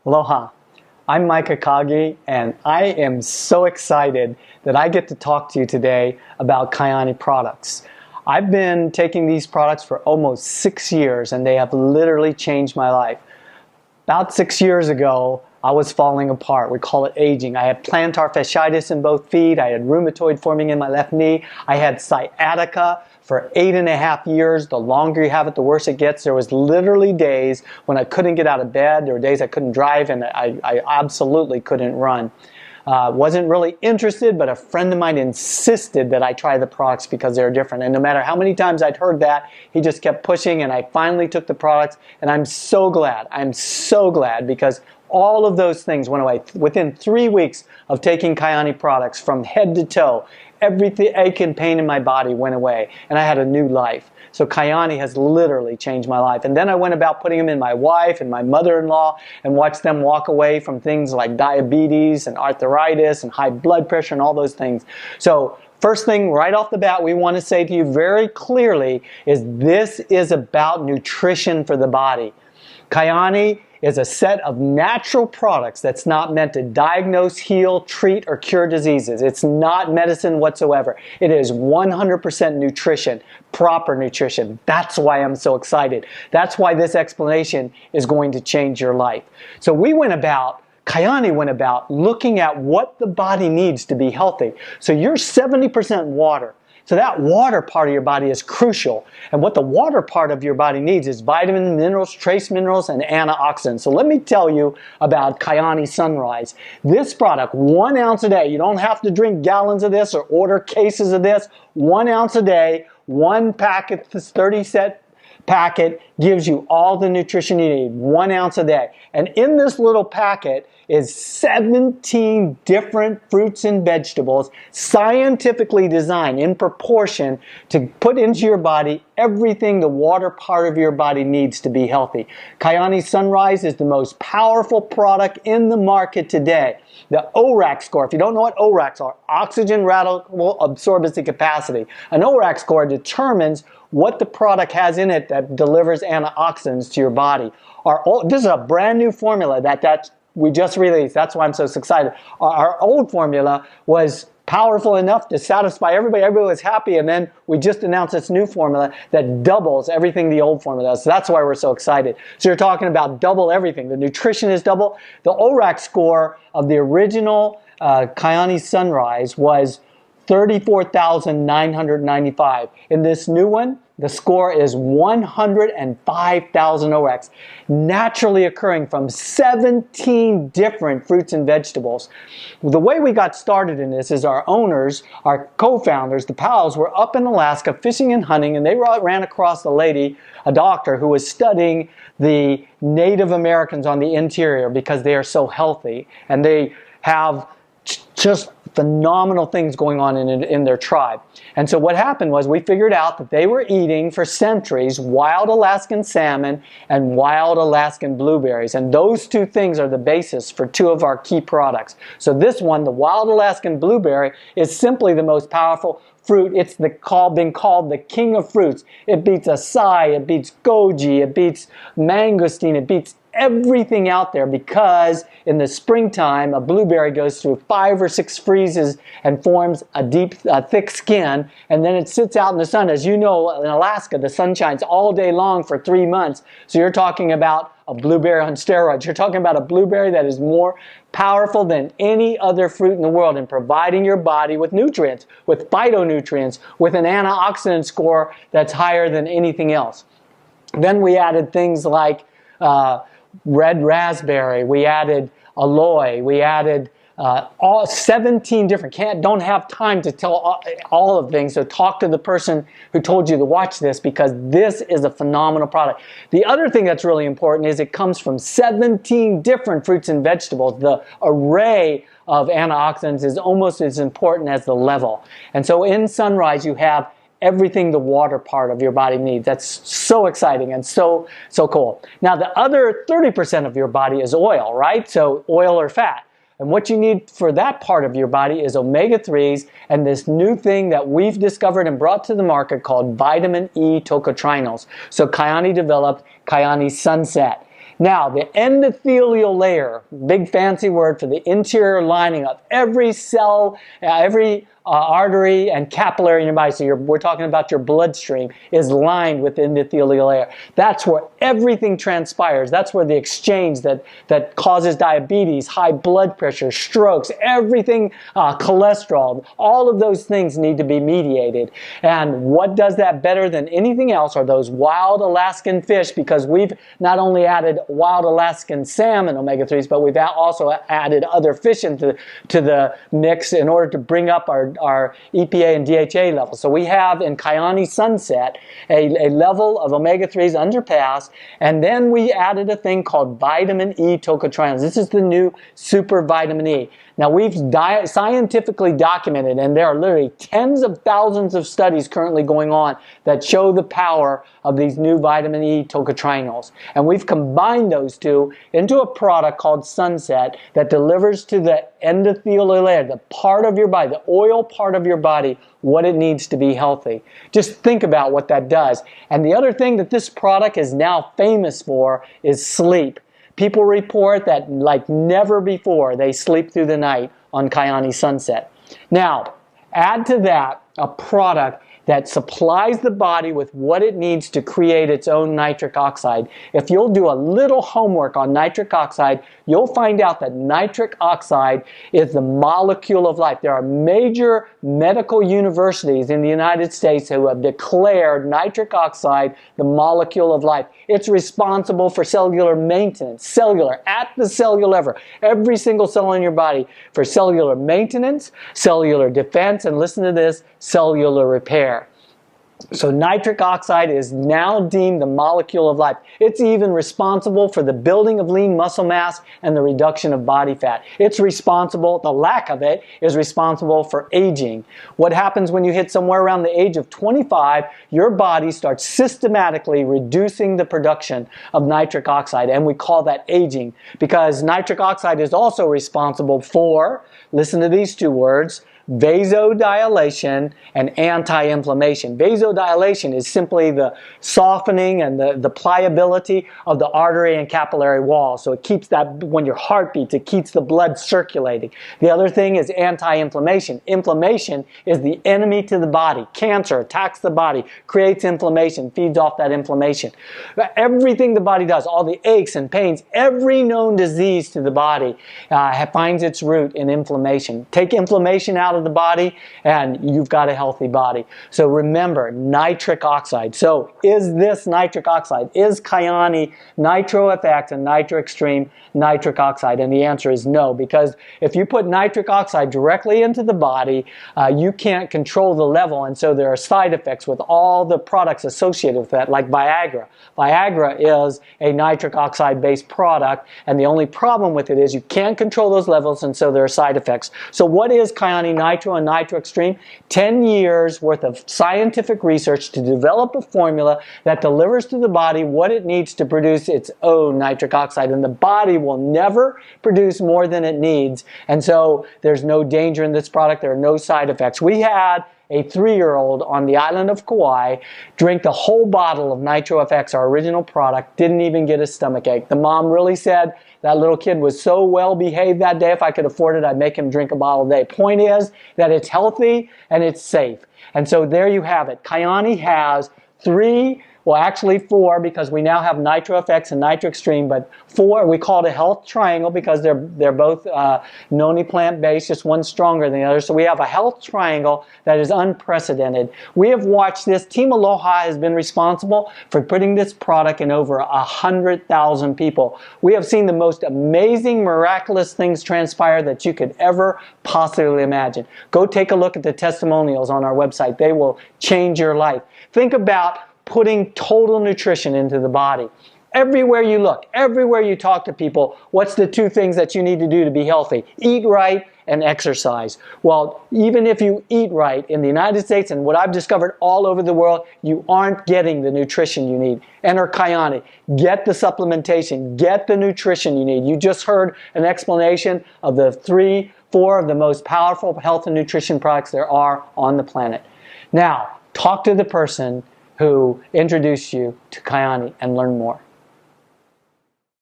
Aloha, I'm Mike Akagi, and I am so excited that I get to talk to you today about Kyani products. I've been taking these products for almost 6 years, and they have literally changed my life. About 6 years ago, I was falling apart. We call it aging. I had plantar fasciitis in both feet. I had rheumatoid forming in my left knee. I had sciatica for 8.5 years. The longer you have it, the worse it gets. There was literally days when I couldn't get out of bed. There were days I couldn't drive, and I absolutely couldn't run. Wasn't really interested, but a friend of mine insisted that I try the products because they're different. And no matter how many times I'd heard that, he just kept pushing, and I finally took the products, and I'm so glad. I'm so glad because all of those things went away. Within 3 weeks of taking Kyani products from head to toe, everything, ache and pain in my body went away, and I had a new life. So Kyani has literally changed my life. And then I went about putting them in my wife and my mother-in-law and watched them walk away from things like diabetes and arthritis and high blood pressure and all those things. So first thing right off the bat we want to say to you very clearly is this is about nutrition for the body. Kyani is a set of natural products that's not meant to diagnose, heal, treat, or cure diseases. It's not medicine whatsoever. It is 100% nutrition, proper nutrition. That's why I'm so excited. That's why this explanation is going to change your life. So Kyani went about looking at what the body needs to be healthy. So you're 70% water. So that water part of your body is crucial. And what the water part of your body needs is vitamins, minerals, trace minerals, and antioxidants. So let me tell you about Kyani Sunrise. This product, 1 ounce a day. You don't have to drink gallons of this or order cases of this. 1 ounce a day, one packet, this 30-set packet gives you all the nutrition you need, 1 ounce a day. And in this little packet is 17 different fruits and vegetables scientifically designed in proportion to put into your body everything the water part of your body needs to be healthy. Kyani Sunrise is the most powerful product in the market today. The ORAC score, if you don't know what ORACs are, oxygen radical absorbency capacity. An ORAC score determines what the product has in it that delivers antioxidants to your body. This is a brand new formula that we just released. That's why I'm so excited. Our old formula was powerful enough to satisfy everybody. Everybody was happy, and then we just announced this new formula that doubles everything the old formula does. So that's why we're so excited. So you're talking about double everything. The nutrition is double. The ORAC score of the original Kyani Sunrise was 34,995. In this new one, the score is 105,000 ORACs, naturally occurring from 17 different fruits and vegetables. The way we got started in this is our owners, our co-founders, the pals, were up in Alaska fishing and hunting, and they ran across a doctor who was studying the Native Americans on the interior because they are so healthy, and they have just phenomenal things going on in their tribe. And so what happened was we figured out that they were eating for centuries wild Alaskan salmon and wild Alaskan blueberries. And those two things are the basis for 2 of our key products. So this one, the wild Alaskan blueberry, is simply the most powerful fruit. It's been called the king of fruits. It beats acai, it beats goji, it beats mangosteen, it beats everything out there because in the springtime a blueberry goes through 5 or 6 freezes and forms a thick skin, and then it sits out in the sun. As you know, in Alaska the sun shines all day long for 3 months. So you're talking about a blueberry on steroids. You're talking about a blueberry that is more powerful than any other fruit in the world in providing your body with nutrients, with phytonutrients, with an antioxidant score that's higher than anything else. Then we added things like red raspberry, we added aloe, we added all 17 different, don't have time to tell all of things, so talk to the person who told you to watch this because this is a phenomenal product. The other thing that's really important is it comes from 17 different fruits and vegetables. The array of antioxidants is almost as important as the level. And so in Sunrise you have everything the water part of your body needs. That's so exciting and so cool. Now the other 30% of your body is oil, right? So oil or fat. And what you need for that part of your body is omega-3s and this new thing that we've discovered and brought to the market called vitamin E tocotrienols. So Kyani developed Kyani Sunset. Now, the endothelial layer, big fancy word for the interior lining of every cell, every artery and capillary in your body, so we're talking about your bloodstream, is lined with the endothelial layer. That's where everything transpires. That's where the exchange that causes diabetes, high blood pressure, strokes, everything, cholesterol, all of those things need to be mediated. And what does that better than anything else are those wild Alaskan fish, because we've not only added wild Alaskan salmon omega-3s, but we've also added other fish into the mix in order to bring up our EPA and DHA levels. So we have in Kyani Sunset a level of omega-3s underpass, and then we added a thing called vitamin E tocotrienols. This is the new super vitamin E. Now we've scientifically documented, and there are literally tens of thousands of studies currently going on that show the power of these new vitamin E tocotrienols. And we've combined those two into a product called Sunset that delivers to the endothelial layer, the part of your body, the oil part of your body, what it needs to be healthy. Just think about what that does. And the other thing that this product is now famous for is sleep. People report that like never before they sleep through the night on Kyani Sunset. Now, add to that a product that supplies the body with what it needs to create its own nitric oxide. If you'll do a little homework on nitric oxide, you'll find out that nitric oxide is the molecule of life. There are major medical universities in the United States who have declared nitric oxide the molecule of life. It's responsible for cellular maintenance, at the cellular level, every single cell in your body, for cellular maintenance, cellular defense, and listen to this, cellular repair. So nitric oxide is now deemed the molecule of life. It's even responsible for the building of lean muscle mass and the reduction of body fat. It's responsible, the lack of it is responsible for aging. What happens when you hit somewhere around the age of 25, your body starts systematically reducing the production of nitric oxide, and we call that aging, because nitric oxide is also responsible for, listen to these two words, vasodilation and anti-inflammation. Vasodilation is simply the softening and the pliability of the artery and capillary wall. So it keeps that, when your heart beats, it keeps the blood circulating. The other thing is anti-inflammation. Inflammation is the enemy to the body. Cancer attacks the body, creates inflammation, feeds off that inflammation. Everything the body does, all the aches and pains, every known disease to the body finds its root in inflammation. Take inflammation out of the body and you've got a healthy body. So remember, nitric oxide. So is this nitric oxide? Is Kyani NitroFX and Nitro Extreme nitric oxide? And the answer is no, because if you put nitric oxide directly into the body, you can't control the level, and so there are side effects with all the products associated with that, like Viagra. Viagra is a nitric oxide based product, and the only problem with it is you can't control those levels, and so there are side effects. So what is Kyani Nitro and Nitro Extreme? 10 years worth of scientific research to develop a formula that delivers to the body what it needs to produce its own nitric oxide, and the body will never produce more than it needs, and so there's no danger in this product. There are no side effects. We had a 3-year-old on the island of Kauai drink the whole bottle of NitroFX, our original product, didn't even get a stomach ache. The mom really said that little kid was so well behaved that day, if I could afford it, I'd make him drink a bottle a day. Point is that it's healthy and it's safe. And so there you have it. Kyani has 3, well actually 4, because we now have NitroFX and Nitro Extreme, but 4, we call it a health triangle because they're both noni plant based, just one stronger than the other. So we have a health triangle that is unprecedented. We have watched this. Team Aloha has been responsible for putting this product in over 100,000 people. We have seen the most amazing, miraculous things transpire that you could ever possibly imagine. Go take a look at the testimonials on our website. They will change your life. Think about putting total nutrition into the body. Everywhere you look, everywhere you talk to people, what's the 2 things that you need to do to be healthy? Eat right and exercise. Well, even if you eat right in the United States, and what I've discovered all over the world, you aren't getting the nutrition you need. Enter Kyani. Get the supplementation. Get the nutrition you need. You just heard an explanation of the 3, 4 of the most powerful health and nutrition products there are on the planet. Now, talk to the person who introduced you to Kyani and learn more.